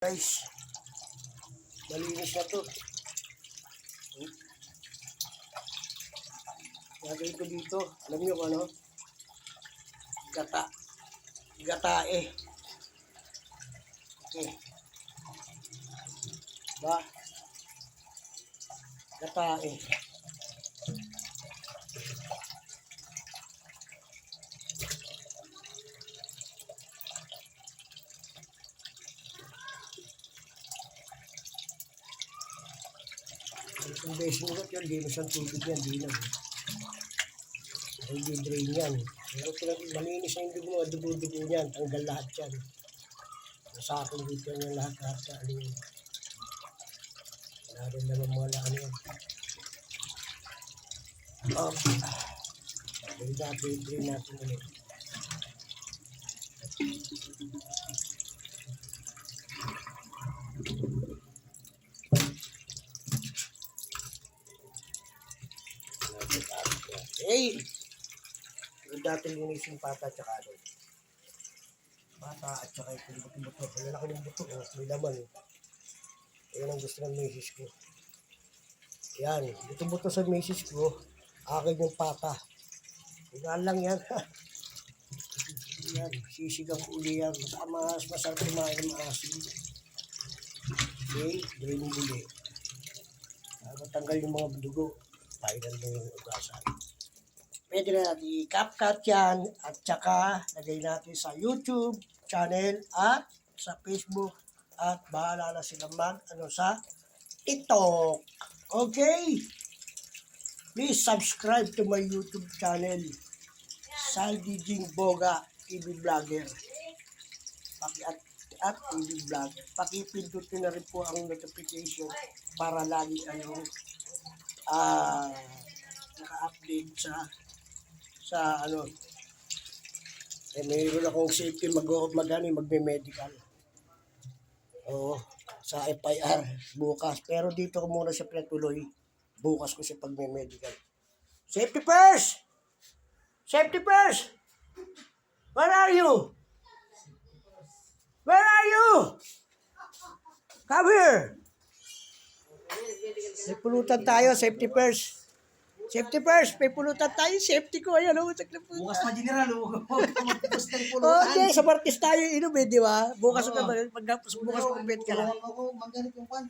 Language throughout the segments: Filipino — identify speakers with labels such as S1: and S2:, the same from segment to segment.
S1: Guys, malinis na to. Lagay ko dito. Alam nyo kung ano? Gatae. Okay. Ba? Gatae. Kung beses mo yun, di mo siyang tubig yan, di lang. Hindi drain yan. Pero malinis na yung dugo niyan, tanggal lahat yan. Sa akin dito yan lahat sa alin. Wala rin naman mga laan yan. Yung dati, drain natin ulit. Hey! Yung dati linis yung pata at saka ano. Pata at saka yung buto. Wala na ko ng buto. May laman. Ayan ang gusto ng misis ko. Yan. Buto-buto sa misis ko. Akin yung pata. Higaan lang yan. Yan. Sisigang uli yan. Mas masarap kumain ng asin. Okay. Drain yung uli. Matanggal yung mga dugo. Painan mo yung ugasan. Pwede na natin i-CapCut yan at saka lagay natin sa YouTube channel at sa Facebook at bahala na sila sa TikTok. Okay? Please subscribe to my YouTube channel, Saldi Jing Boga TV Vlogger. At TV Vlogger. Pakipindot nyo na rin po ang notification para lagi kayong naka-update sa ano. Mayroon akong safety magme-medical. Oo, sa FIR bukas. Pero dito ko muna siya pinatuloy. Bukas ko siya pagme-medical. Safety first! Safety first! Where are you? Where are you? Come here! May pulutan tayo, safety first. Safety first, may pulutan tayo, safety ko. Ayan,
S2: bukas pa, General.
S1: Okay, sa Martes tayo inom di ba? Bukas ka bukas mag-bet ka lang.
S2: Ako, magganit yung kwan.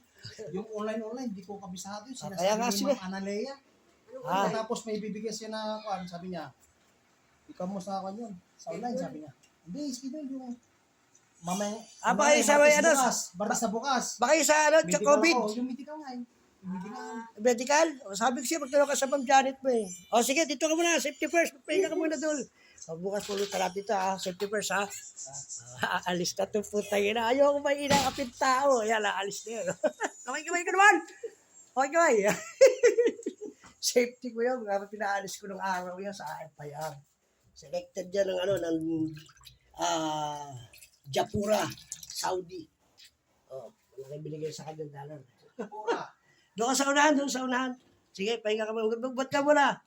S2: Yung online, di ko kabisado.
S1: Kaya nga sila.
S2: Analea. Tapos may bibigyan siya na kwan, sabi niya, ikaw mo sa kwan yun. Sa online, sabi niya. Hindi, iski doon yung mamay.
S1: Baka yung sa may ano?
S2: Martes na bukas.
S1: Baka yung sa ano, COVID.
S2: Yung medical nga eh.
S1: Medical? Sabi ko siya, magtanong ka sa Ma'am Janet mo eh. O sige, dito ka muna, safety first. Pahinga ka muna doon. Bukas ulit talat dito safety first ha. Aalis na ito po tayo na. Ayoko may inakapit tao. Yan, aalis na yun. Kamay ka naman. Kamay. Safety ko yun. Pinaalis ko ng araw yan sa FIR. Selected yan ng Japura, Saudi. Malaki binigay sa kanyang dollar.
S2: Japura.
S1: Doon ka sa unahan. Sige, pahinga ka muna. Ba't ka muna?